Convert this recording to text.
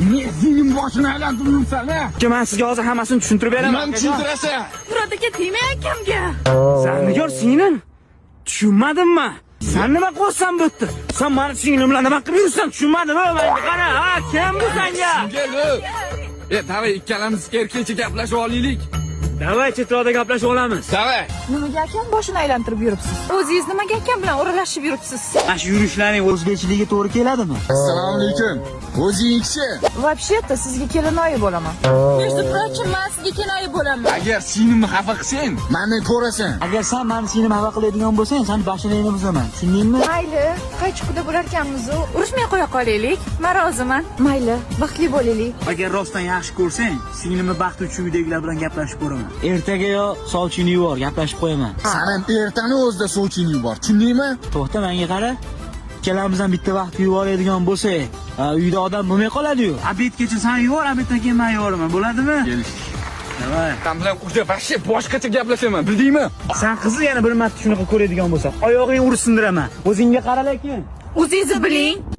Ne senin boshini aylantiribsan ha? Men sizga hozir hammasini tushuntirib beraman. Nima tushuntirasan? Murod aka tegmay akamga. Zarnigor singlim. Tushunmadimmi? Sen nima qilyapsan bu yerda? Sen meni singlim bilan nima qilib yuribsan? Tushunmadimmi? Menga qara, ha, kim bu senga? Gel. Davay ikkalamiz erkakcha gaplashib olaylik. Davay chetroqda gaplashib olamiz. Davay. Nimaga akam boshini aylantirib yuribsiz? O'zingiz nimaga akam bilan o'ralashib yuribsiz? Mana shu yurishlaring o'zbekchiligiga to'g'ri keladimi? Assalomu alaykum. O'zingchi. Вообще-то sizga kelinoyi bo'laman. Между прочим, men sizga kelinoyi bo'laman. Agar sinimni xafa qilsang, meni ko'rasan. Agar sen meni singlim hava qiladigan bo'lsang, sen boshingni buzaman. Tushundingmi? Mayli, qaychiqda bo'larkanmiz-ku, urushmay qo'ya qolaylik. Men roziman. Mayli, baxtli bo'laylik. Agar rostdan yaxshi ko'rsang, singlimni baxti uchun uydagilar bilan gaplashib ko'raman. Ertaga yo sovchini yubor, gaplashib qo'yaman. Sen ham ertani o'zida sovchini yubor. Tushundingmi? To'xta, menga qara. Ikkalamizdan bitta vaqt yuboradigan bo'lsak, uyda odam bo'lmay qoladi-yu. Obedgacha sen yubor, obeddan keyin men yuboraman. Bo'ladimi? Davay. Sen bilan uyda vahshiy boshqacha gaplashaman, bildingmi? Sen qizni yana bir marta shunaqa ko'radigan bo'lsa, oyog'ingni urib sindiraman. O'zingga qara lekin. O'zingiz biling.